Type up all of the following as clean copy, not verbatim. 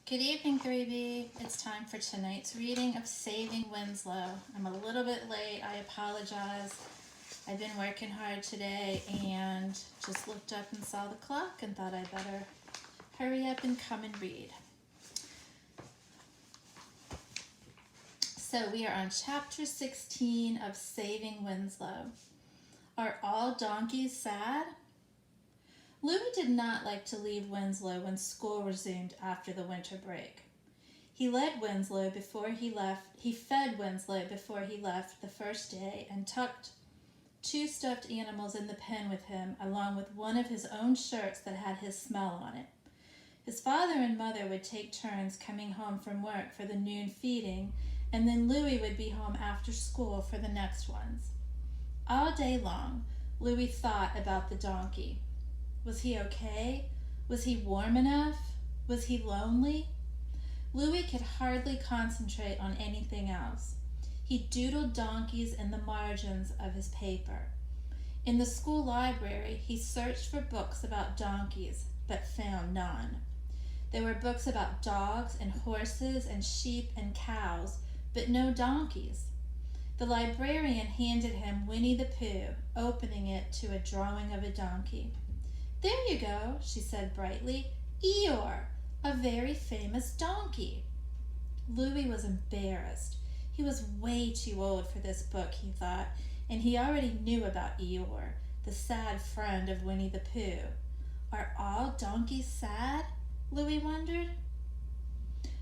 Good evening, 3B. It's time for tonight's reading of Saving Winslow. I'm a little bit late. I apologize. I've been working hard today and just looked up and saw the clock and thought I'd better hurry up and come and read. So we are on chapter 16 of Saving Winslow. Are all donkeys sad? Louis did not like to leave Winslow when school resumed after the winter break. He fed Winslow before he left the first day and tucked 2 stuffed animals in the pen with him, along with one of his own shirts that had his smell on it. His father and mother would take turns coming home from work for the noon feeding, and then Louis would be home after school for the next ones. All day long, Louis thought about the donkey. Was he okay? Was he warm enough? Was he lonely? Louis could hardly concentrate on anything else. He doodled donkeys in the margins of his paper. In the school library, he searched for books about donkeys, but found none. There were books about dogs and horses and sheep and cows, but no donkeys. The librarian handed him Winnie the Pooh, opening it to a drawing of a donkey. "There you go," she said brightly. "Eeyore, a very famous donkey." Louis was embarrassed. He was way too old for this book, he thought, and he already knew about Eeyore, the sad friend of Winnie the Pooh. Are all donkeys sad? Louis wondered.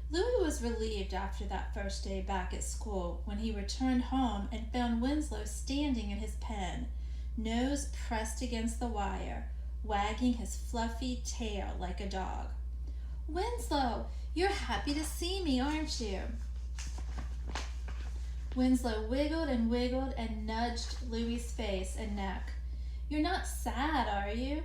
Louis was relieved after that first day back at school when he returned home and found Winslow standing in his pen, nose pressed against the wire, wagging his fluffy tail like a dog. "Winslow, you're happy to see me, aren't you?" Winslow wiggled and nudged Louis's face and neck. "You're not sad, are you?"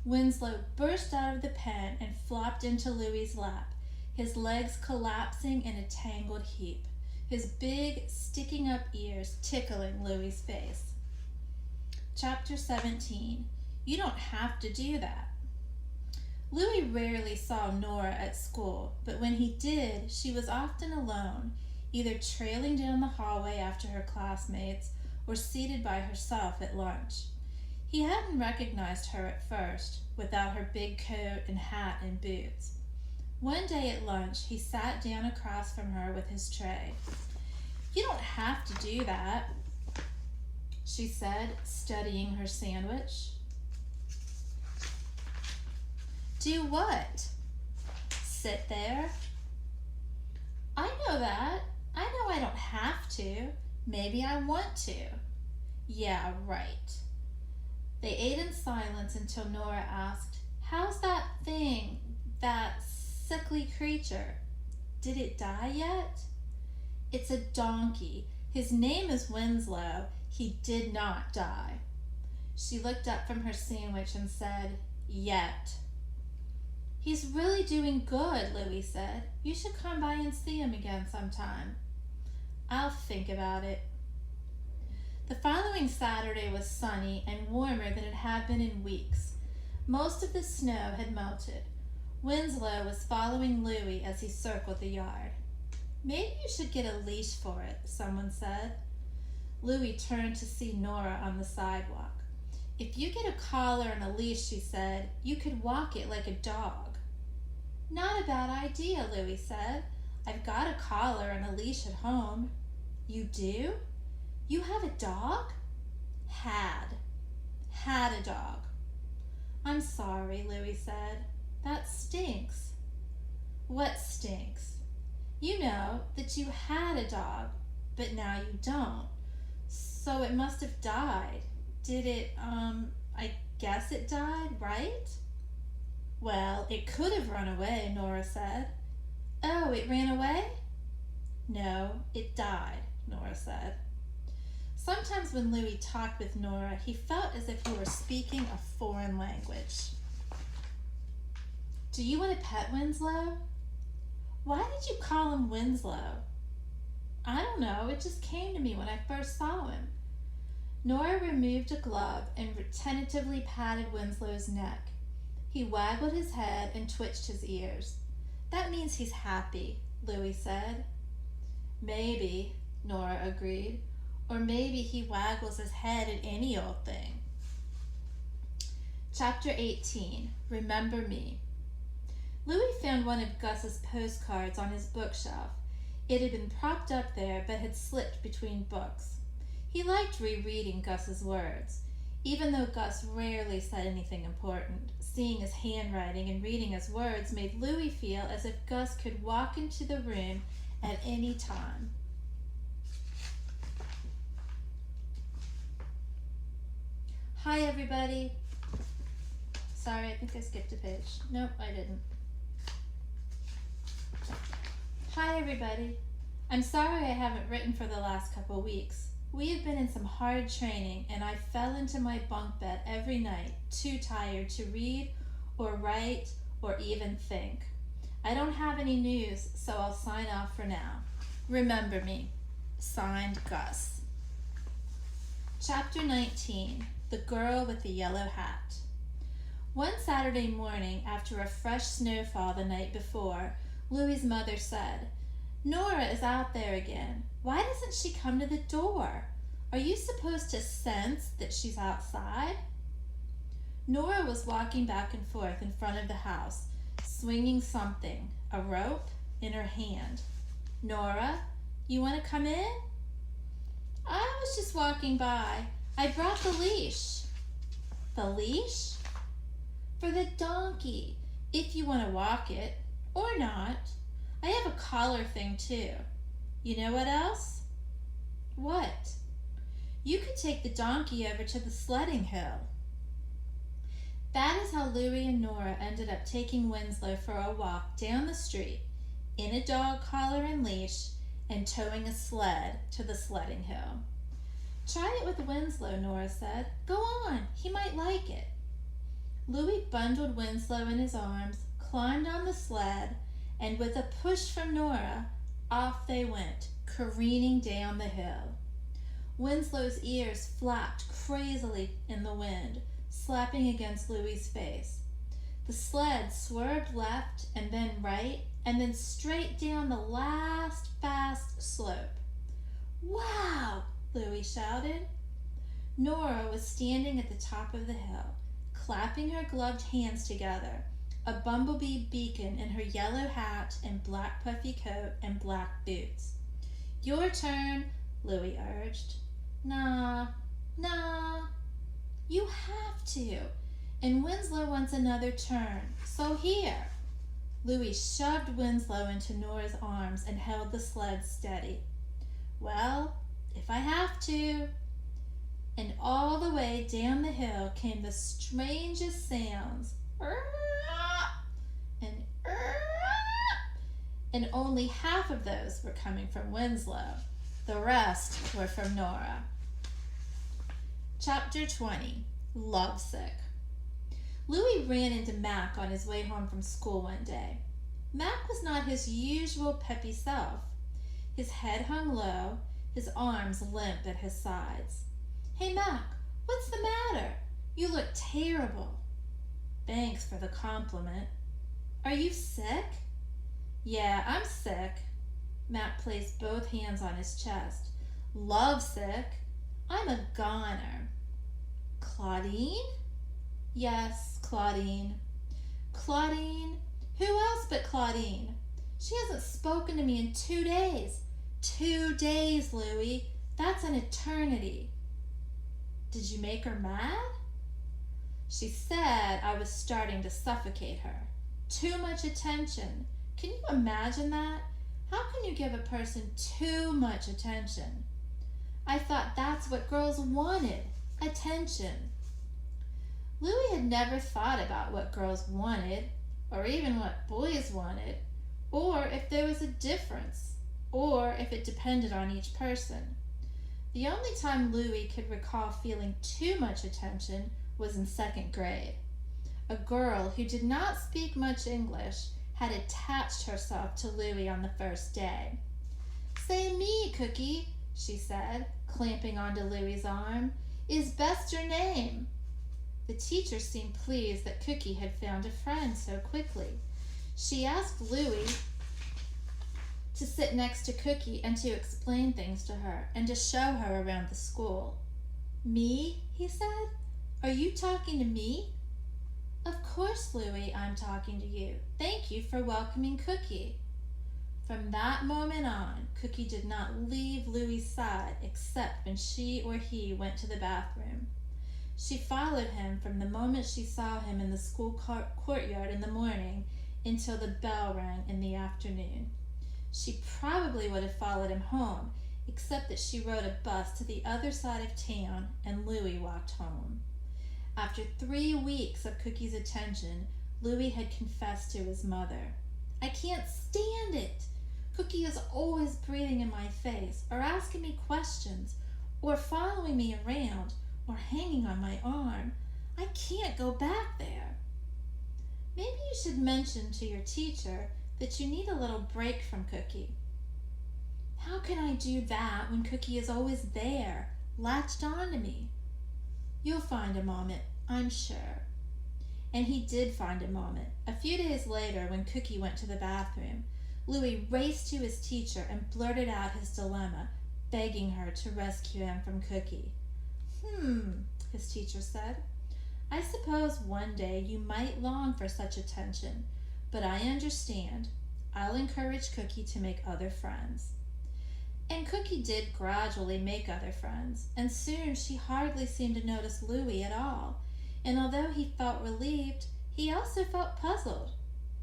Winslow burst out of the pen and flopped into Louis's lap, his legs collapsing in a tangled heap, his big, sticking-up ears tickling Louis's face. Chapter 17. You don't have to do that. Louis rarely saw Nora at school, but when he did, she was often alone, either trailing down the hallway after her classmates or seated by herself at lunch. He hadn't recognized her at first, without her big coat and hat and boots. One day at lunch, he sat down across from her with his tray. "You don't have to do that," she said, studying her sandwich. "Do what?" "Sit there." "I know that. I know I don't have to. Maybe I want to." "Yeah, right." They ate in silence until Nora asked, "How's that thing, that sickly creature? Did it die yet?" "It's a donkey. His name is Winslow. He did not die." She looked up from her sandwich and said, "Yet." "He's really doing good," Louis said. "You should come by and see him again sometime." "I'll think about it." The following Saturday was sunny and warmer than it had been in weeks. Most of the snow had melted. Winslow was following Louis as he circled the yard. "Maybe you should get a leash for it," someone said. Louis turned to see Nora on the sidewalk. "If you get a collar and a leash," she said, "you could walk it like a dog." "Not a bad idea," Louis said. "I've got a collar and a leash at home." "You do? You have a dog?" Had a dog." "I'm sorry," Louis said. "That stinks." "What stinks?" "You know, that you had a dog, but now you don't. So it must have died. Did it, I guess it died, right?" "Well, it could have run away," Nora said. "Oh, it ran away?" "No, it died," Nora said. Sometimes when Louis talked with Nora, he felt as if he were speaking a foreign language. "Do you want to pet Winslow?" "Why did you call him Winslow?" "I don't know, it just came to me when I first saw him." Nora removed a glove and tentatively patted Winslow's neck. He waggled his head and twitched his ears. That means he's happy, Louis said. Maybe, Nora agreed. Or maybe he waggles his head at any old thing. Chapter 18, Remember Me. Louis found one of Gus's postcards on his bookshelf. It had been propped up there but had slipped between books. He liked rereading Gus's words. Even though Gus rarely said anything important, seeing his handwriting and reading his words made Louis feel as if Gus could walk into the room at any time. Hi everybody. Sorry, I think I skipped a page. Nope, I didn't. Hi everybody. I'm sorry I haven't written for the last couple weeks. We have been in some hard training and I fell into my bunk bed every night, too tired to read or write or even think. I don't have any news, so I'll sign off for now. Remember me. Signed, Gus. Chapter 19, The Girl with the Yellow Hat. One Saturday morning, after a fresh snowfall the night before, Louis's mother said, "Nora is out there again. Why doesn't she come to the door? Are you supposed to sense that she's outside?" Nora was walking back and forth in front of the house, swinging something, a rope, in her hand. "Nora, you want to come in?" "I was just walking by. I brought the leash." "The leash?" "For the donkey, if you want to walk it, or not. I have a collar thing too. You know what else?" "What?" "You could take the donkey over to the sledding hill." That is how Louis and Nora ended up taking Winslow for a walk down the street, in a dog collar and leash, and towing a sled to the sledding hill. "Try it with Winslow," Nora said. "Go on, he might like it." Louis bundled Winslow in his arms, climbed on the sled, and with a push from Nora, off they went, careening down the hill. Winslow's ears flapped crazily in the wind, slapping against Louis's face. The sled swerved left and then right and then straight down the last fast slope. "Wow!" Louis shouted. Nora was standing at the top of the hill, clapping her gloved hands together, a bumblebee beacon in her yellow hat and black puffy coat and black boots. "Your turn," Louis urged. Nah. You have to. And Winslow wants another turn, so here." Louis shoved Winslow into Nora's arms and held the sled steady. "Well, if I have to." And all the way down the hill came the strangest sounds. And only half of those were coming from Winslow. The rest were from Nora. Chapter 20, Lovesick. Louis ran into Mac on his way home from school one day. Mac was not his usual peppy self. His head hung low, his arms limp at his sides. "Hey, Mac, what's the matter? You look terrible." "Thanks for the compliment." "Are you sick?" "Yeah, I'm sick." Mac placed both hands on his chest. "Lovesick? I'm a goner." "Claudine?" "Yes, Claudine." "Claudine? Who else but Claudine? She hasn't spoken to me in 2 days. 2 days, Louis. That's an eternity." "Did you make her mad?" "She said I was starting to suffocate her. Too much attention. Can you imagine that? How can you give a person too much attention? I thought that's what girls wanted. Attention." Louis had never thought about what girls wanted, or even what boys wanted, or if there was a difference, or if it depended on each person. The only time Louis could recall feeling too much attention was in 2nd grade. A girl who did not speak much English had attached herself to Louis on the first day. "Say me, Cookie," she said, clamping onto Louis's arm. "Is best your name?" The teacher seemed pleased that Cookie had found a friend so quickly. She asked Louie to sit next to Cookie and to explain things to her and to show her around the school. "Me?" he said. "Are you talking to me?" "Of course, Louie, I'm talking to you. Thank you for welcoming Cookie." From that moment on, Cookie did not leave Louie's side except when she or he went to the bathroom. She followed him from the moment she saw him in the school courtyard in the morning until the bell rang in the afternoon. She probably would have followed him home, except that she rode a bus to the other side of town and Louie walked home. After 3 weeks of Cookie's attention, Louie had confessed to his mother. "I can't stand it. Cookie is always breathing in my face, or asking me questions, or following me around, or hanging on my arm. I can't go back there." "Maybe you should mention to your teacher that you need a little break from Cookie." "How can I do that when Cookie is always there, latched on to me?" "You'll find a moment, I'm sure." And he did find a moment. A few days later, when Cookie went to the bathroom, Louie raced to his teacher and blurted out his dilemma, begging her to rescue him from Cookie. His teacher said. "I suppose one day you might long for such attention, but I understand. I'll encourage Cookie to make other friends." And Cookie did gradually make other friends, and soon she hardly seemed to notice Louie at all. And although he felt relieved, he also felt puzzled.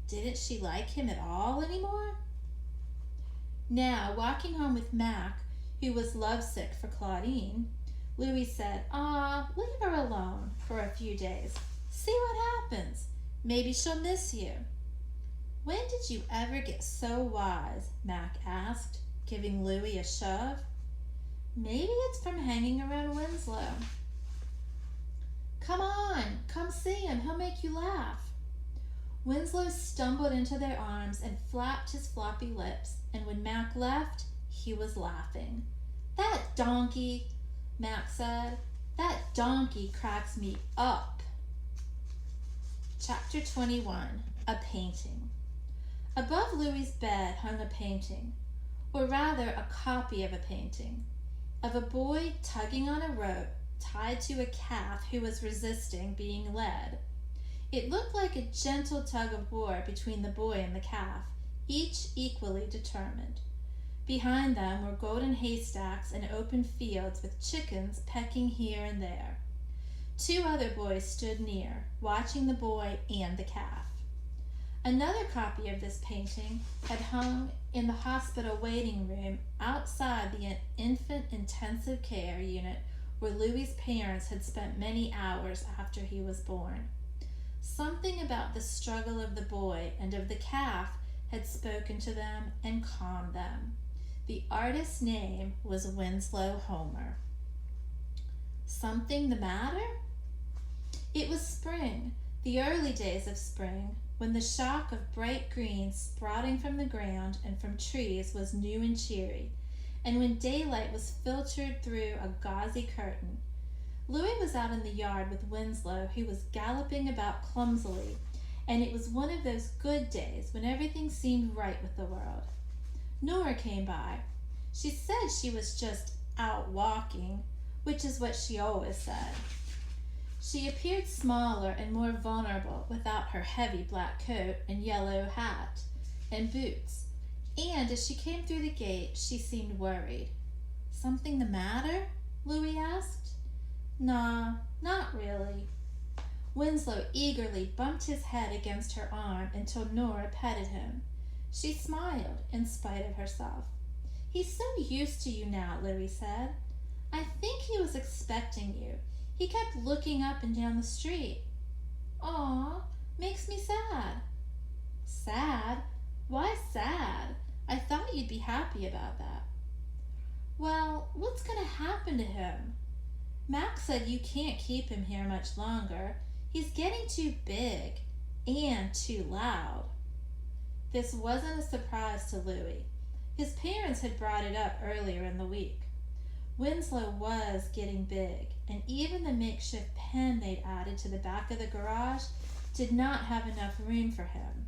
Didn't she like him at all anymore? Now, walking home with Mac, who was lovesick for Claudine, Louie said, "Leave her alone for a few days. See what happens. Maybe she'll miss you." "When did you ever get so wise?" Mac asked, giving Louie a shove. "Maybe it's from hanging around Winslow." "Come on, come see him. He'll make you laugh." Winslow stumbled into their arms and flapped his floppy lips, and when Mac left, he was laughing. "That donkey," Mac said. "That donkey cracks me up." Chapter 21. A Painting. Above Louie's bed hung a painting, or rather a copy of a painting, of a boy tugging on a rope tied to a calf who was resisting being led. It looked like a gentle tug of war between the boy and the calf, each equally determined. Behind them were golden haystacks and open fields with chickens pecking here and there. 2 other boys stood near, watching the boy and the calf. Another copy of this painting had hung in the hospital waiting room outside the infant intensive care unit where Louie's parents had spent many hours after he was born. Something about the struggle of the boy and of the calf had spoken to them and calmed them. The artist's name was Winslow Homer. Something the matter? It was spring, the early days of spring, when the shock of bright green sprouting from the ground and from trees was new and cheery, and when daylight was filtered through a gauzy curtain. Louie was out in the yard with Winslow, who was galloping about clumsily, and it was one of those good days when everything seemed right with the world. Nora came by. She said she was just out walking, which is what she always said. She appeared smaller and more vulnerable without her heavy black coat and yellow hat and boots, and as she came through the gate, she seemed worried. "Something the matter?" Louie asked. "Nah, not really." Winslow eagerly bumped his head against her arm until Nora petted him. She smiled in spite of herself. "He's so used to you now," Louie said. "I think he was expecting you. He kept looking up and down the street." "Aw, makes me sad." "Sad? Why sad? I thought you'd be happy about that." "Well, what's going to happen to him? Mac said you can't keep him here much longer. He's getting too big and too loud." This wasn't a surprise to Louie. His parents had brought it up earlier in the week. Winslow was getting big, and even the makeshift pen they'd added to the back of the garage did not have enough room for him.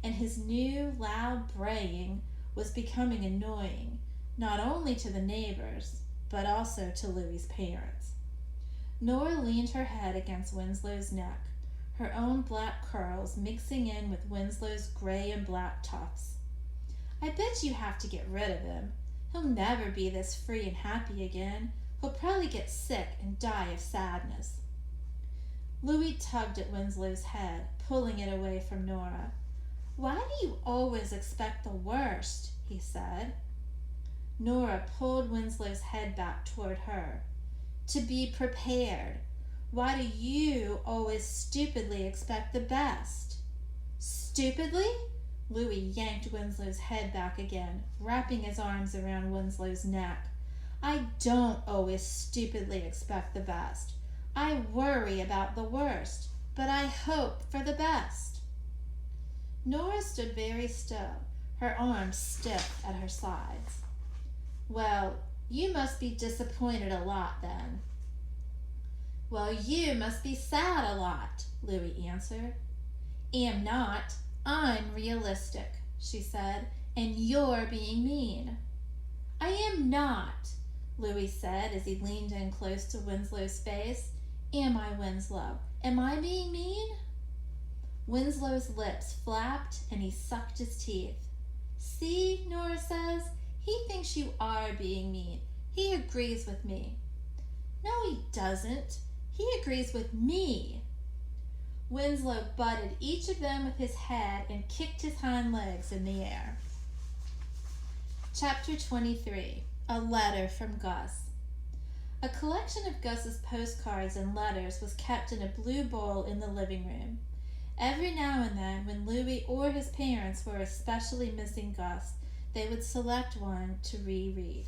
and his new loud braying was becoming annoying, not only to the neighbors, but also to Louie's parents. Nora leaned her head against Winslow's neck, her own black curls mixing in with Winslow's gray and black tufts. I bet you have to get rid of him. He'll never be this free and happy again. He'll probably get sick and die of sadness. Louie tugged at Winslow's head, pulling it away from Nora. Why do you always expect the worst? He said. Nora pulled Winslow's head back toward her. To be prepared. Why do you always stupidly expect the best? Stupidly? Louie yanked Winslow's head back again, wrapping his arms around Winslow's neck. I don't always stupidly expect the best. I worry about the worst, but I hope for the best. Nora stood very still, her arms stiff at her sides. Well, you must be disappointed a lot then. Well, you must be sad a lot, Louie answered. Am not. I'm realistic, she said, and you're being mean. I am not, Louie said as he leaned in close to Winslow's face. Am I, Winslow? Am I being mean? Winslow's lips flapped and he sucked his teeth. See, Nora says, he thinks you are being mean. He agrees with me. No, he doesn't. He agrees with me. Winslow butted each of them with his head and kicked his hind legs in the air. Chapter 23. A Letter from Gus. A collection of Gus's postcards and letters was kept in a blue bowl in the living room. Every now and then, when Louie or his parents were especially missing Gus, they would select one to reread.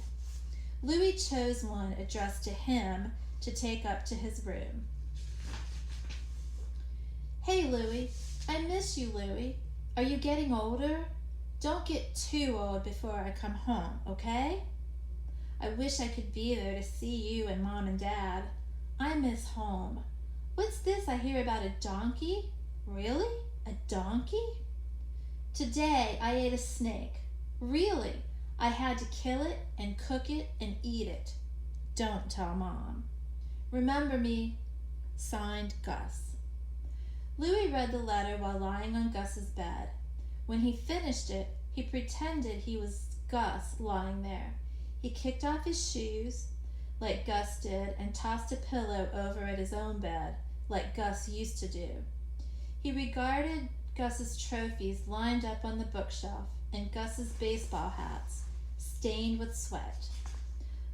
Louie chose one addressed to him to take up to his room. Hey, Louie. I miss you, Louie. Are you getting older? Don't get too old before I come home, okay? I wish I could be there to see you and Mom and Dad. I miss home. What's this I hear about a donkey? Really? A donkey? Today I ate a snake. Really? I had to kill it and cook it and eat it. Don't tell Mom. Remember me. Signed, Gus. Louie read the letter while lying on Gus's bed. When he finished it, he pretended he was Gus lying there. He kicked off his shoes, like Gus did, and tossed a pillow over at his own bed, like Gus used to do. He regarded Gus's trophies lined up on the bookshelf and Gus's baseball hats, stained with sweat.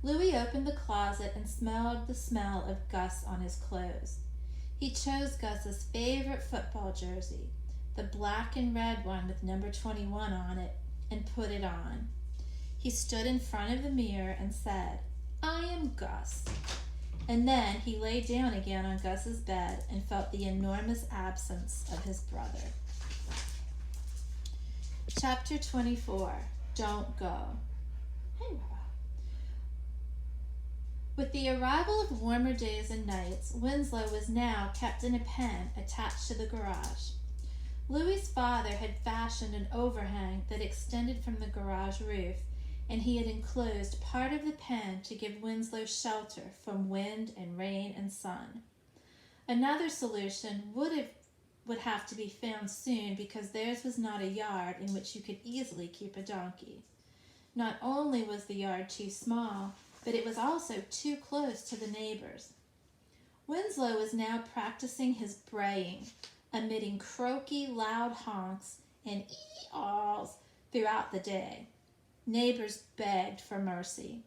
Louie opened the closet and smelled the smell of Gus on his clothes. He chose Gus's favorite football jersey, the black and red one with number 21 on it, and put it on. He stood in front of the mirror and said, I am Gus. And then he lay down again on Gus's bed and felt the enormous absence of his brother. Chapter 24. Don't Go. Hey, Baba. With the arrival of warmer days and nights, Winslow was now kept in a pen attached to the garage. Louie's father had fashioned an overhang that extended from the garage roof, and he had enclosed part of the pen to give Winslow shelter from wind and rain and sun. Another solution would have to be found soon, because theirs was not a yard in which you could easily keep a donkey. Not only was the yard too small, but it was also too close to the neighbors. Winslow was now practicing his braying, emitting croaky, loud honks and ee-aws throughout the day. Neighbors begged for mercy.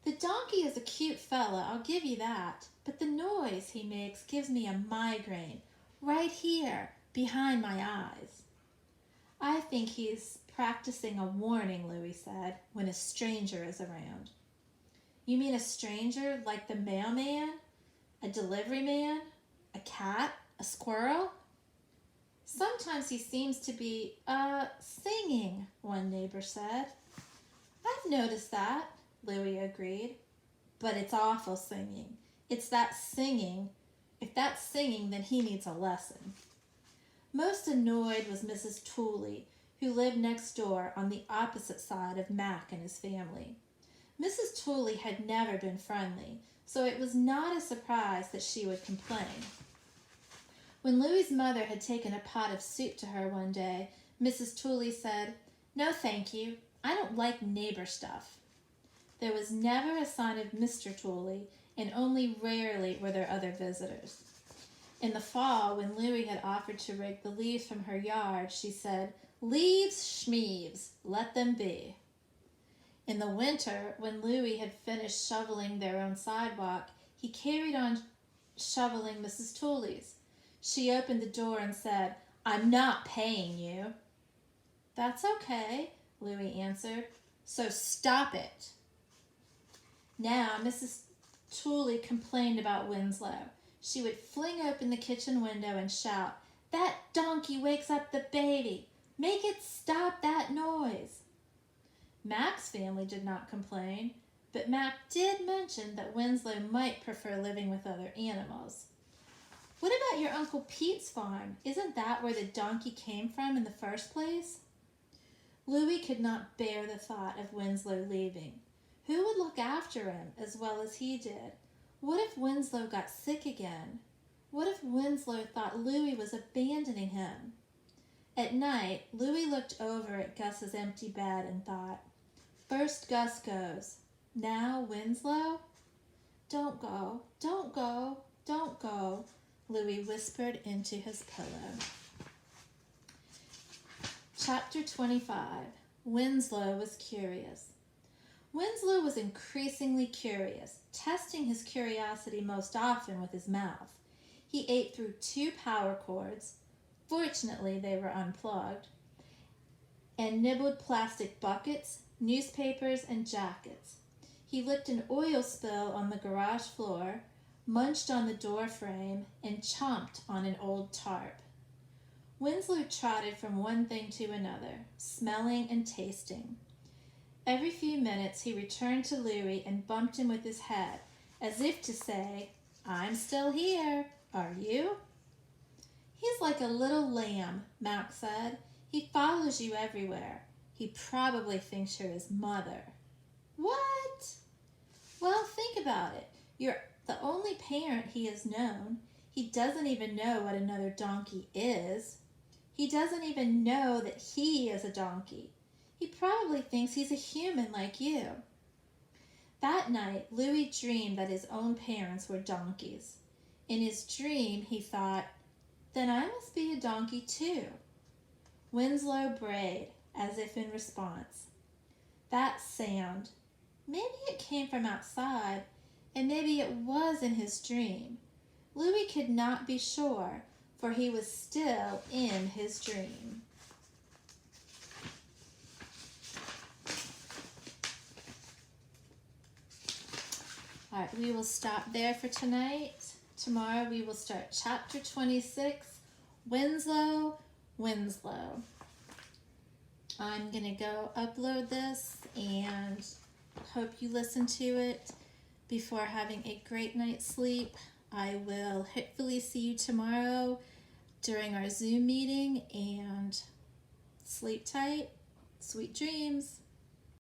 The donkey is a cute fella, I'll give you that, but the noise he makes gives me a migraine, right here, behind my eyes. I think he's practicing a warning, Louie said, when a stranger is around. You mean a stranger like the mailman, a delivery man, a cat, a squirrel? Sometimes he seems to be, singing, one neighbor said. I've noticed that, Louie agreed. But it's awful singing. It's that singing. If that's singing, then he needs a lesson. Most annoyed was Mrs. Tooley, who lived next door on the opposite side of Mac and his family. Mrs. Tooley had never been friendly, so it was not a surprise that she would complain. When Louie's mother had taken a pot of soup to her one day, Mrs. Tooley said, "No, thank you. I don't like neighbor stuff." There was never a sign of Mr. Tooley, and only rarely were there other visitors. In the fall, when Louie had offered to rake the leaves from her yard, she said, "Leaves, schmeaves, let them be." In the winter, when Louie had finished shoveling their own sidewalk, he carried on shoveling Mrs. Tooley's. She opened the door and said, "I'm not paying you." "That's okay," Louie answered, "so stop it." Now, Mrs. Tooley complained about Winslow. She would fling open the kitchen window and shout, "That donkey wakes up the baby! Make it stop that noise!" Mac's family did not complain, but Mac did mention that Winslow might prefer living with other animals. "What about your Uncle Pete's farm? Isn't that where the donkey came from in the first place?" Louie could not bear the thought of Winslow leaving. Who would look after him as well as he did? What if Winslow got sick again? What if Winslow thought Louie was abandoning him? At night, Louie looked over at Gus's empty bed and thought, "First Gus goes. Now Winslow?" "Don't go, don't go, don't go," Louie whispered into his pillow. Chapter 25. Winslow was curious. Winslow was increasingly curious, testing his curiosity most often with his mouth. He ate through 2 power cords, fortunately they were unplugged, and nibbled plastic buckets, newspapers, and jackets. He licked an oil spill on the garage floor, munched on the door frame, and chomped on an old tarp. Winslow trotted from one thing to another, smelling and tasting. Every few minutes he returned to Louie and bumped him with his head, as if to say, "I'm still here. Are you?" "He's like a little lamb," Mac said. "He follows you everywhere. He probably thinks you're his mother." "What?" "Well, think about it. You're the only parent he has known. He doesn't even know what another donkey is. He doesn't even know that he is a donkey. He probably thinks he's a human like you." That night, Louie dreamed that his own parents were donkeys. In his dream, he thought, "Then I must be a donkey too." Winslow brayed, as if in response. That sound, maybe it came from outside, and maybe it was in his dream. Louie could not be sure, for he was still in his dream. All right, we will stop there for tonight. Tomorrow we will start chapter 26, Winslow, Winslow. I'm going to go upload this and hope you listen to it before having a great night's sleep. I will hopefully see you tomorrow during our Zoom meeting, and sleep tight. Sweet dreams.